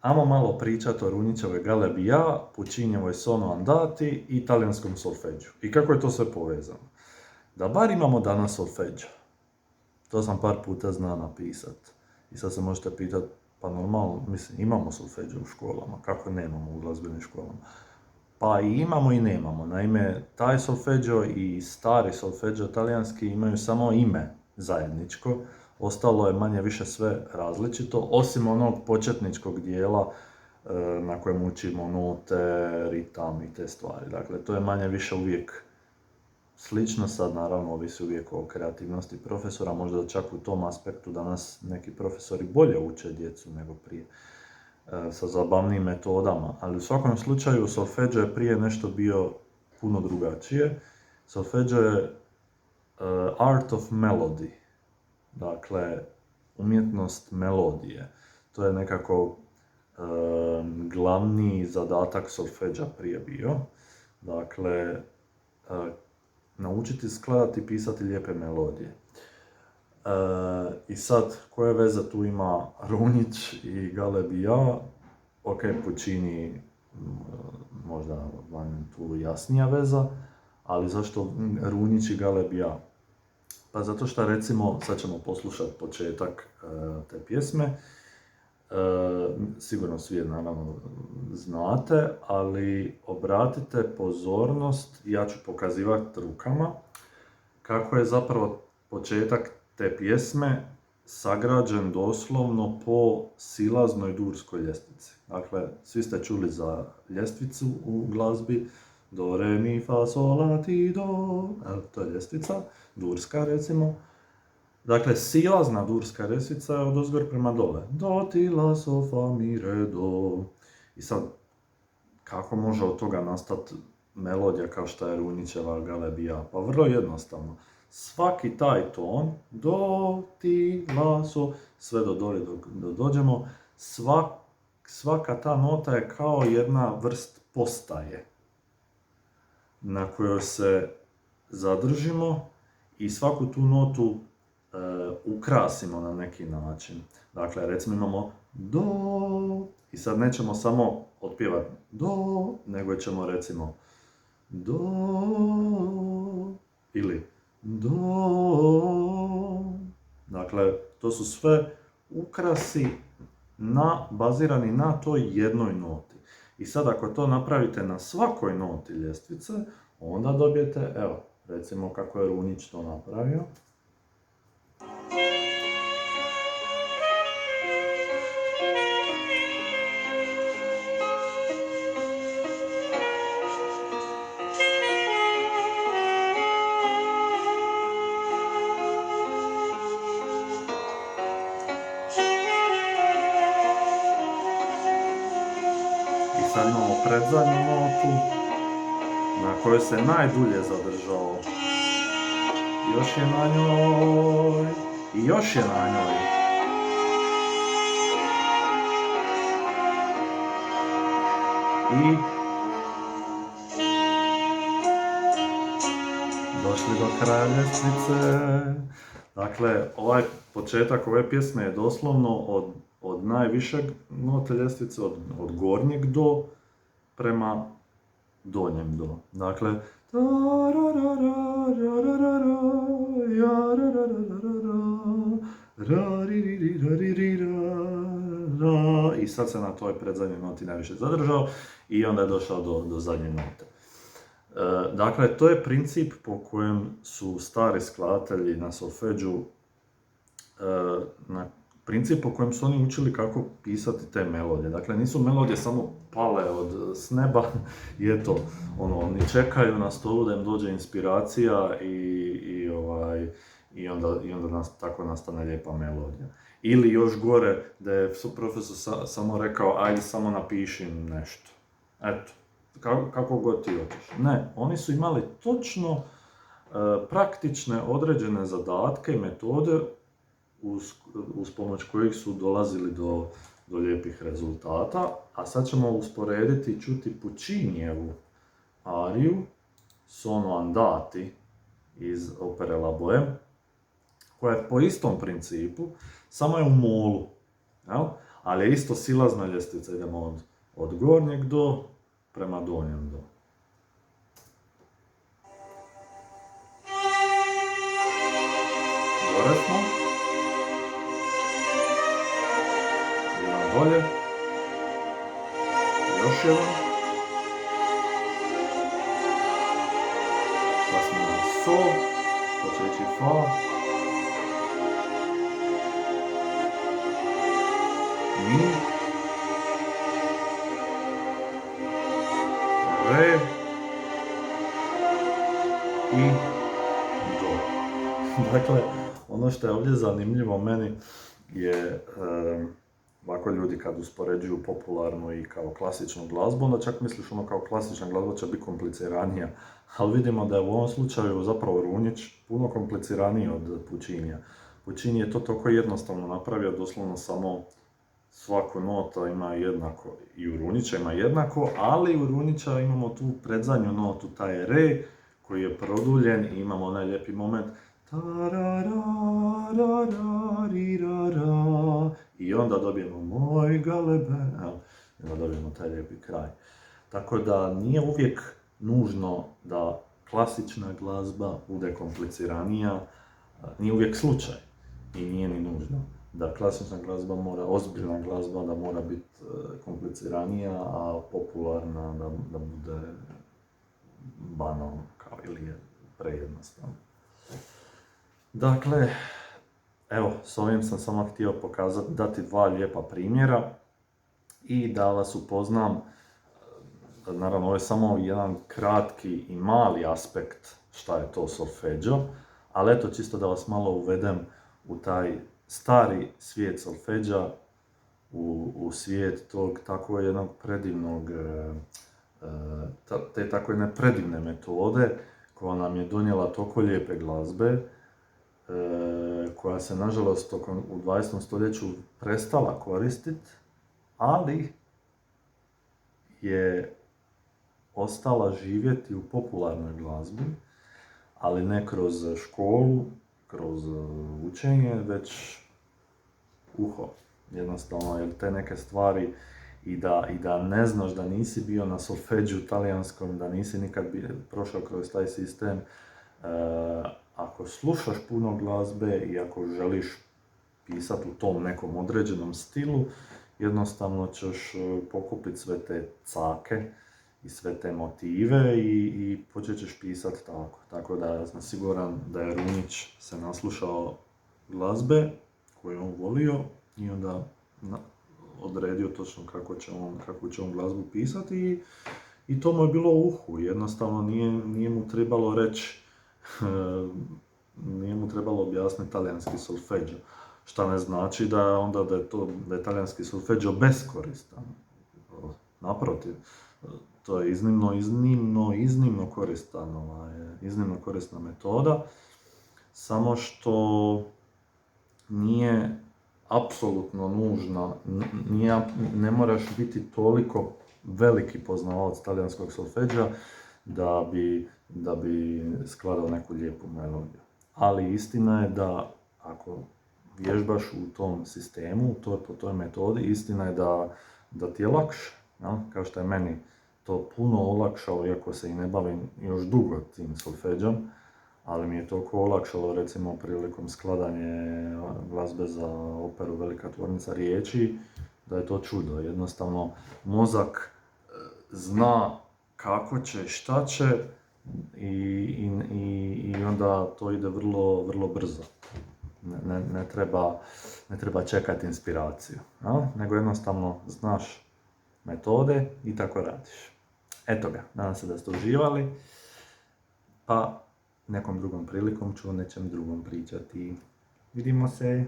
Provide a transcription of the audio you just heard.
Amo malo pričati o Runjićevoj Galebija, Puccinijevoj Sono Andati i talijanskom solfeđu. I kako je to sve povezano. Da bar imamo danas solfeđa. To sam par puta znao napisat. I sad se možete pitati, pa normalno, mislim, imamo solfeđa u školama, kako nemamo u glazbenim školama? Pa i imamo i nemamo. Naime, taj solfeđo i stari solfeđo talijanski imaju samo ime zajedničko, ostalo je manje više sve različito, osim onog početničkog dijela na kojem učimo note, ritam i te stvari. Dakle, to je manje više uvijek slično, sad naravno ovisi uvijek o kreativnosti profesora, možda čak u tom aspektu danas neki profesori bolje uče djecu nego prije, sa zabavnim metodama, ali u svakom slučaju solfeđo je prije nešto bio puno drugačije. Solfeđo je art of melody, dakle umjetnost melodije. To je nekako glavni zadatak solfeđa prije bio. Dakle, naučiti skladati i pisati lijepe melodije. I sad, koja veza tu ima Runjić i Galebija? Ok, Puccini, možda vam tu jasnija veza, ali zašto Runjić i Galebija? Pa zato što, recimo, sad ćemo poslušati početak te pjesme. Sigurno svi je naravno znate, ali obratite pozornost, ja ću pokazivati rukama, kako je zapravo početak te pjesme sagrađen doslovno po silaznoj durskoj ljestvici. Dakle, svi ste čuli za ljestvicu u glazbi, do, re, mi, fa, sol, la, ti, do, to je ljestvica, durska recimo. Dakle, silazna durska ljestvica je od ozgor prema dole. Do, ti, la, so, fa, mi, re, do. I sad, kako može od toga nastati melodija kao što je Runjićeva Galebija? Pa vrlo jednostavno. Svaki taj ton, do, ti, la, so, sve do dole dok dođemo, svaka ta nota je kao jedna vrst postaje na kojoj se zadržimo i svaku tu notu ukrasimo na neki način. Dakle, recimo imamo do, i sad nećemo samo otpjevati do, nego ćemo recimo do, ili do. Dakle, to su sve ukrasi bazirani na toj jednoj noti. I sad ako to napravite na svakoj noti ljestvice, onda dobijete, evo, recimo kako je Runjić to napravio. I sad imamo predzadnju notu na kojoj se najdulje zadržao. Još je na njoj i još je na njoj. I došli do kraja ljestvice. Dakle, ovaj početak ove pjesme je doslovno od najvišeg note ljestvice, od gornjeg do prema donjem do. Dakle, i sad se na toj predzadnjoj noti najviše zadržao i onda je došao do zadnje note. Dakle, to je princip po kojem su stari skladatelji na solfeđu, princip po kojem su oni učili kako pisati te melodije. Dakle, nisu melodije samo pale s neba i eto, oni čekaju na stolu da im dođe inspiracija i onda tako nastane lijepa melodija. Ili još gore, da je profesor samo rekao, ajde samo napiši nešto. Eto, kako god ti hoćeš. Ne, oni su imali točno praktične određene zadatke i metode uz pomoć kojih su dolazili do lijepih rezultata. A sad ćemo usporediti i čuti Puccinijevu ariju Sono Andati iz opere La Bohème, koja je po istom principu, samo je u molu. Jel? Ali je isto silazna ljestvica, idemo od gornjeg do prema donjem do. Gore smo. Jedan dolje. Još jedan. Sad smo na sol. To će ići fa. Mi. Re. I do. Dakle, ono što je ovdje zanimljivo meni je ovako ljudi kad uspoređuju popularnu i kao klasičnu glazbu, onda čak misliš ono kao klasična glazba će biti kompliciranija, ali vidimo da je u ovom slučaju zapravo Runjić puno kompliciraniji od Puccinija. Puccini je to toliko jednostavno napravio, doslovno samo svaku nota ima jednako, i u Runjića ima jednako, ali u Runjića imamo tu predzadnju notu, taj re, koji je produljen i imamo onaj lijepi moment i onda dobijemo moj galebe, i onda dobijemo taj lijepi kraj. Tako da nije uvijek nužno da klasična glazba bude kompliciranija, nije uvijek slučaj i nije ni nužno da klasična glazba mora, ozbiljna glazba da mora biti kompliciranija, a popularna da bude banalna kao ili je prejednostavna. Dakle, evo, s ovim sam samo htio pokazati, dati dva lijepa primjera i da vas upoznam. Naravno, ovo je samo jedan kratki i mali aspekt šta je to solfeggio, ali eto, čisto da vas malo uvedem u taj stari svijet solfeggia, u svijet tog tako jednog predivnog, te tako jedne predivne metode koja nam je donijela toliko lijepe glazbe, koja se nažalost u 20. stoljeću prestala koristiti, ali je ostala živjeti u popularnoj glazbi, ali ne kroz školu, kroz učenje, već uho. Jednostavno, jer te neke stvari i da ne znaš da nisi bio na solfeggiju talijanskom, da nisi nikad prošao kroz taj sistem, ako slušaš puno glazbe i ako želiš pisati u tom nekom određenom stilu, jednostavno ćeš pokupiti sve te cake i sve te motive i počet ćeš pisati tako. Tako da sam siguran da je Runjić se naslušao glazbe koju je on volio i onda odredio točno kako će on glazbu pisati i to mu je bilo u uhu. Jednostavno nije mu trebalo reći, nije mu trebalo objasniti talijanski solfeggio. Šta ne znači da je talijanski solfeggio beskoristan. Naprotiv, to je iznimno korisna metoda, samo što nije apsolutno nužna, ne moraš biti toliko veliki poznavalac talijanskog solfeggia da bi skladao neku lijepu melodiju. Ali istina je da ako vježbaš u tom sistemu, po toj metodi, istina je da ti je lakše. Ja? Kao što je meni to puno olakšalo, iako se i ne bavim još dugo tim solfeggiom, ali mi je toliko olakšalo recimo prilikom skladanja glazbe za operu Velika tvornica riječi, da je to čudo. Jednostavno, mozak zna kako će, šta će i onda to ide vrlo, vrlo brzo. Ne treba čekati inspiraciju, no? Nego jednostavno znaš metode i tako radiš. Eto ga, nadam se da ste uživali, pa nekom drugom prilikom ću o nečem drugom pričati. Vidimo se!